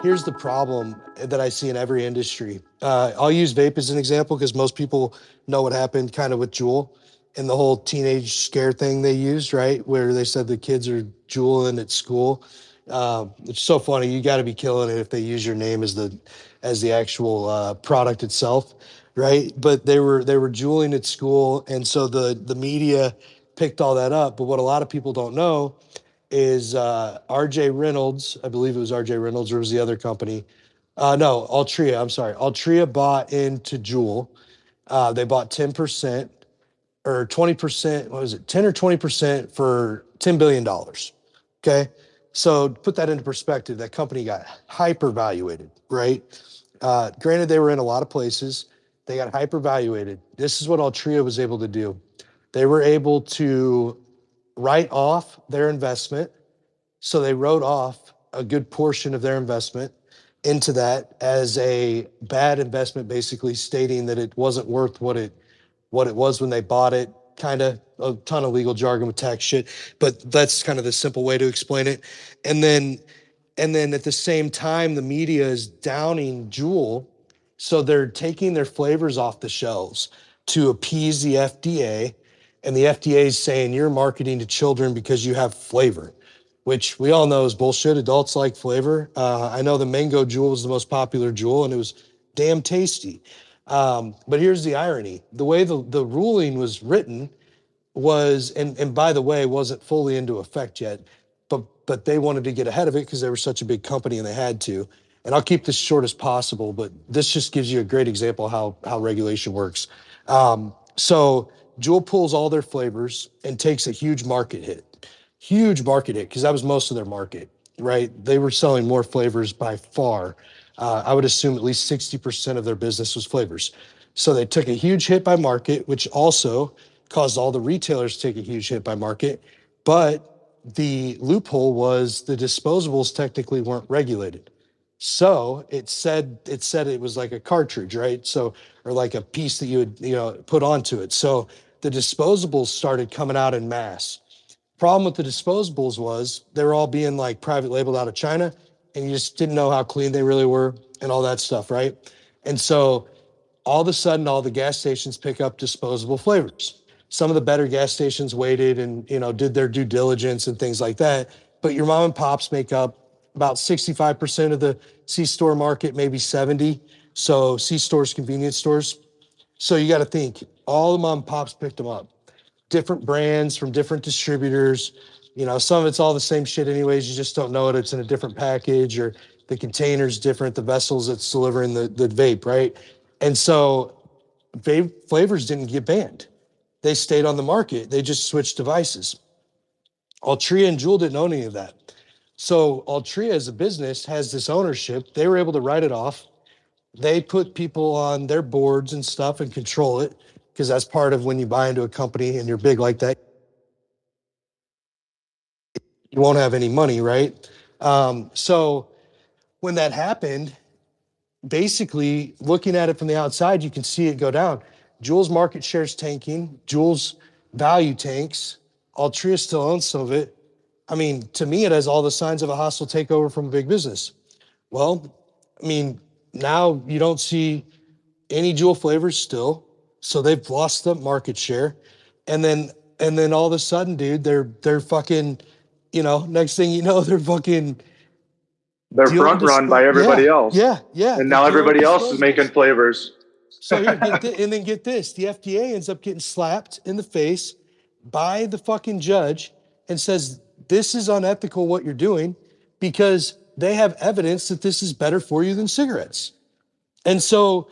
Here's the problem that I see in every industry. I'll use vape as an example because most people know what happened kind of with Juul and the whole teenage scare thing they used, right? Where they said the kids are juuling at school. It's so funny. You got to be killing it if they use your name as the actual product itself, right? But they were juuling at school, and so the media picked all that up. But what a lot of people don't know is RJ Reynolds, I believe it was RJ Reynolds, or it was the other company. No, Altria, I'm sorry. Altria bought into Juul. They bought 10% or 20%, what was it, 10 or 20% for $10 billion. Okay. So to put that into perspective, that company got hyper-valuated, right? Granted, they were in a lot of places. They got hyper-valuated. This is what Altria was able to do. They were able to write off their investment. So they wrote off a good portion of their investment into that as a bad investment, basically stating that it wasn't worth what it was when they bought it. Kind of a ton of legal jargon with tax shit, but that's kind of the simple way to explain it. And then at the same time, the media is downing Juul, so they're taking their flavors off the shelves to appease the FDA, and the FDA is saying you're marketing to children because you have flavor, which we all know is bullshit. Adults like flavor. I know the mango Juul was the most popular Juul, and it was damn tasty. But here's the irony: the way the ruling was written was, and by the way, wasn't fully into effect yet, but they wanted to get ahead of it because they were such a big company and they had to. And I'll keep this short as possible, but this just gives you a great example of how regulation works. So Juul pulls all their flavors and takes a huge market hit, because that was most of their market, right? They were selling more flavors by far. I would assume at least 60% of their business was flavors. So they took a huge hit by market, which also caused all the retailers to take a huge hit by market. But the loophole was the disposables technically weren't regulated. So it said it was like a cartridge, right? So, or like a piece that you would, put onto it. So the disposables started coming out in mass. Problem with the disposables was they were all being like private labeled out of China, and you just didn't know how clean they really were and all that stuff, right? And so all of a sudden, all the gas stations pick up disposable flavors. Some of the better gas stations waited and did their due diligence and things like that. But your mom and pops make up about 65% of the C-store market, maybe 70. So C-stores, convenience stores. So you got to think all the mom and pops picked them up, different brands from different distributors. Some of it's all the same shit anyways. You just don't know it. It's in a different package, or the container's different, the vessels that's delivering the vape, right? And so vape flavors didn't get banned. They stayed on the market. They just switched devices. Altria and Juul didn't own any of that. So Altria as a business has this ownership. They were able to write it off. They put people on their boards and stuff and control it, because that's part of when you buy into a company and you're big like that. You won't have any money, right? So when that happened, basically looking at it from the outside, you can see it go down. Juul's market share's tanking. Juul's value tanks. Altria still owns some of it. I mean, to me, it has all the signs of a hostile takeover from a big business. Well, I mean, now you don't see any Juul flavors still, so they've lost the market share. And then all of a sudden, dude, they're fucking, next thing you know, they're fucking They're dealing front run by yeah, everybody else. yeah, yeah. And They're now dealing with everybody else is making disposables. flavors. So here, and then get this: the FDA ends up getting slapped in the face by the fucking judge and says this is unethical what you're doing, because they have evidence that this is better for you than cigarettes. And so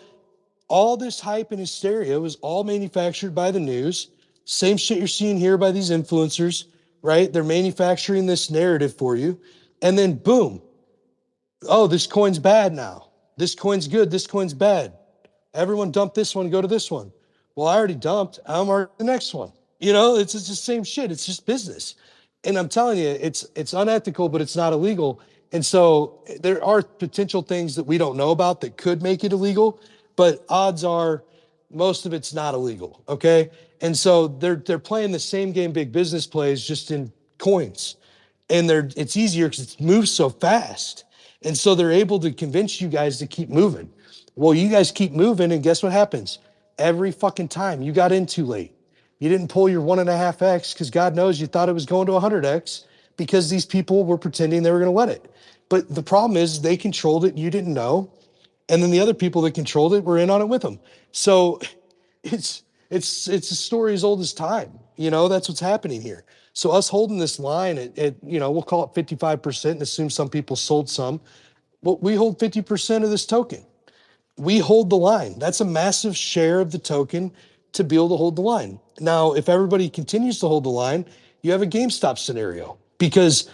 all this hype and hysteria was all manufactured by the news. Same shit you're seeing here by these influencers, right? They're manufacturing this narrative for you. And then boom, oh, this coin's bad now. This coin's good. This coin's bad. Everyone dump this one, go to this one. Well, I already dumped. I'm already the next one. It's just the same shit. It's just business. And I'm telling you, it's unethical, but it's not illegal. And so there are potential things that we don't know about that could make it illegal, but odds are most of it's not illegal. Okay. And so they're playing the same game big business plays, just in coins. And it's easier because it moves so fast. And so they're able to convince you guys to keep moving. Well, you guys keep moving, and guess what happens? Every fucking time you got in too late. You didn't pull your 1.5x because God knows you thought it was going to 100x because these people were pretending they were going to let it. But the problem is they controlled it and you didn't know. And then the other people that controlled it were in on it with them. So it's a story as old as time. You know, that's what's happening here. So us holding this line at we'll call it 55% and assume some people sold some. Well, we hold 50% of this token. We hold the line. That's a massive share of the token to be able to hold the line. Now, if everybody continues to hold the line, you have a GameStop scenario because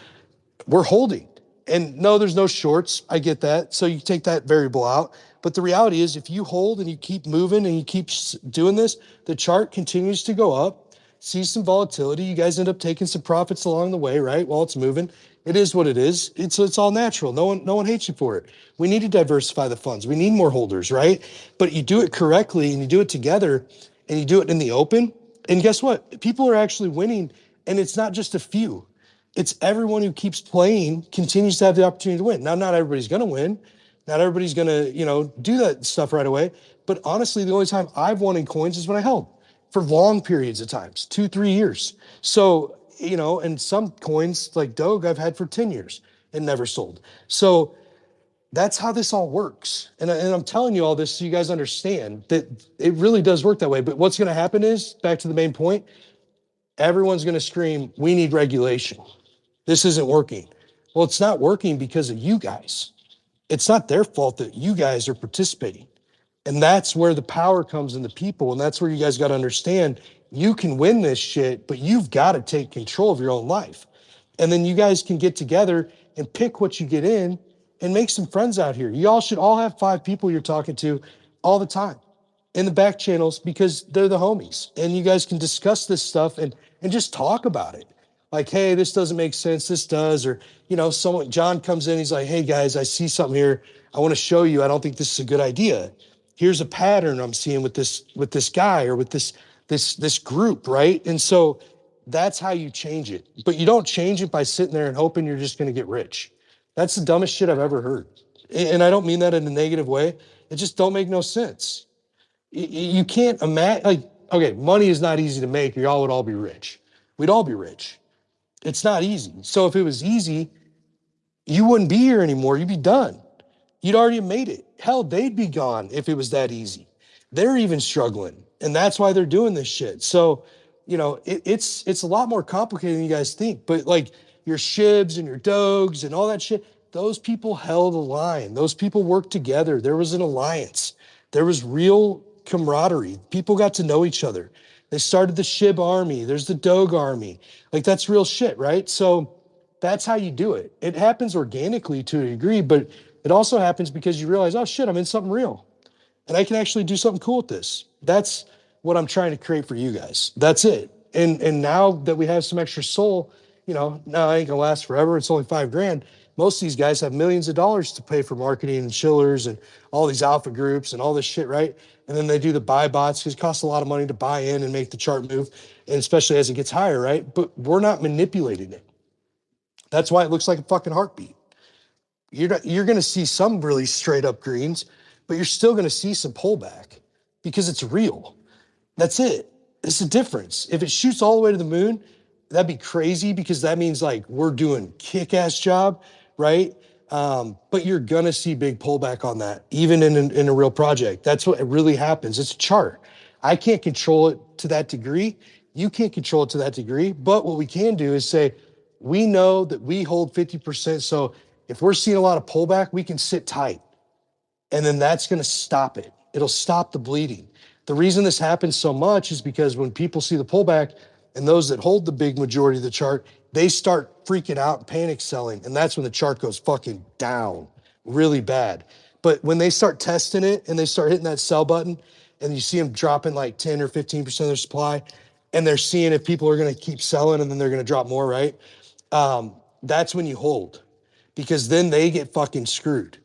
we're holding. And no, there's no shorts. I get that. So you take that variable out. But the reality is, if you hold and you keep moving and you keep doing this, the chart continues to go up, see some volatility. You guys end up taking some profits along the way, right? While it's moving. It is what it is. It's all natural. No one hates you for it. We need to diversify the funds. We need more holders, right? But you do it correctly and you do it together and you do it in the open. And guess what? People are actually winning. And it's not just a few. It's everyone who keeps playing continues to have the opportunity to win. Now, not everybody's going to win. Not everybody's going to, do that stuff right away. But honestly, the only time I've won in coins is when I held for long periods of times, 2-3 years. So, and some coins like Doge I've had for 10 years and never sold. So that's how this all works. And I'm telling you all this so you guys understand that it really does work that way. But what's going to happen is, back to the main point, everyone's going to scream, we need regulation. This isn't working. Well, it's not working because of you guys. It's not their fault that you guys are participating. And that's where the power comes in the people. And that's where you guys got to understand you can win this shit, but you've got to take control of your own life. And then you guys can get together and pick what you get in and make some friends out here. You all should all have 5 people you're talking to all the time in the back channels because they're the homies. And you guys can discuss this stuff and just talk about it. Like, hey, this doesn't make sense. This does. Or, John comes in. He's like, hey, guys, I see something here. I want to show you. I don't think this is a good idea. Here's a pattern I'm seeing with this guy or with this group, right? And so that's how you change it. But you don't change it by sitting there and hoping you're just going to get rich. That's the dumbest shit I've ever heard. And I don't mean that in a negative way. It just don't make no sense. You can't imagine, okay, money is not easy to make or y'all would all be rich. We'd all be rich. It's not easy. So if it was easy, you wouldn't be here anymore. You'd be done. You'd already made it. Hell, they'd be gone if it was that easy. They're even struggling. And that's why they're doing this shit. So, it's a lot more complicated than you guys think. But like your Shibs and your Dogs and all that shit, those people held a line. Those people worked together. There was an alliance. There was real camaraderie. People got to know each other. They started the Shib army. There's the Doge army. Like, that's real shit, right? So that's how you do it. It happens organically to a degree, but it also happens because you realize, oh shit, I'm in something real. And I can actually do something cool with this. That's what I'm trying to create for you guys. That's it. And now that we have some extra soul, now I ain't gonna last forever. It's only $5,000. Most of these guys have millions of dollars to pay for marketing and chillers and all these alpha groups and all this shit, right? And then they do the buy bots because it costs a lot of money to buy in and make the chart move, and especially as it gets higher, right? But we're not manipulating it. That's why it looks like a fucking heartbeat. You're going to see some really straight up greens, but you're still going to see some pullback because it's real. That's it. It's the difference. If it shoots all the way to the moon, that'd be crazy because that means like we're doing kick-ass job, right? But you're going to see big pullback on that, even in a real project. That's what really happens. It's a chart. I can't control it to that degree. You can't control it to that degree. But what we can do is say, we know that we hold 50%. So if we're seeing a lot of pullback, we can sit tight. And then that's going to stop it. It'll stop the bleeding. The reason this happens so much is because when people see the pullback and those that hold the big majority of the chart, they start freaking out and panic selling. And that's when the chart goes fucking down really bad. But when they start testing it and they start hitting that sell button and you see them dropping like 10 or 15% of their supply and they're seeing if people are going to keep selling and then they're going to drop more, right? That's when you hold, because then they get fucking screwed.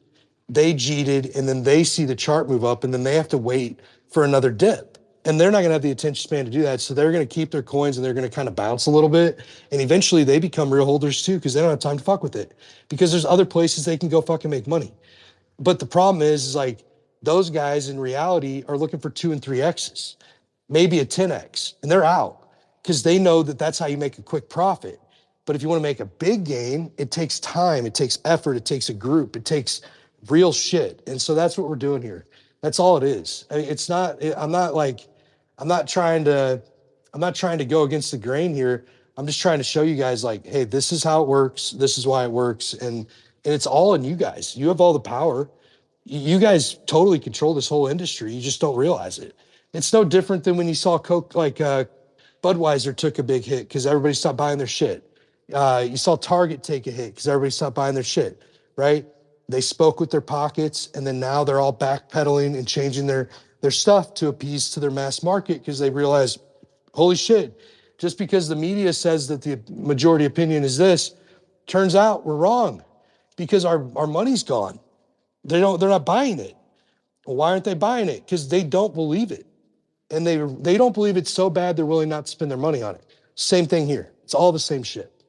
They cheated and then they see the chart move up and then they have to wait for another dip. And they're not going to have the attention span to do that. So they're going to keep their coins and they're going to kind of bounce a little bit. And eventually they become real holders too, because they don't have time to fuck with it. Because there's other places they can go fucking make money. But the problem is like those guys in reality are looking for 2 and 3Xs, maybe a 10X, and they're out because they know that that's how you make a quick profit. But if you want to make a big gain, it takes time, it takes effort, it takes a group, it takes real shit. And so that's what we're doing here. That's all it is. I mean, it's not, I'm not trying to go against the grain here. I'm just trying to show you guys like, hey, this is how it works. This is why it works. And it's all in you guys. You have all the power. You guys totally control this whole industry. You just don't realize it. It's no different than when you saw Coke, Budweiser took a big hit because everybody stopped buying their shit. You saw Target take a hit because everybody stopped buying their shit, right? They spoke with their pockets, and then now they're all backpedaling and changing their stuff to appease to their mass market because they realize, holy shit, just because the media says that the majority opinion is this, turns out we're wrong because our money's gone. They're not buying it. Well, why aren't they buying it? Because they don't believe it. And they don't believe it's so bad they're willing not to spend their money on it. Same thing here. It's all the same shit.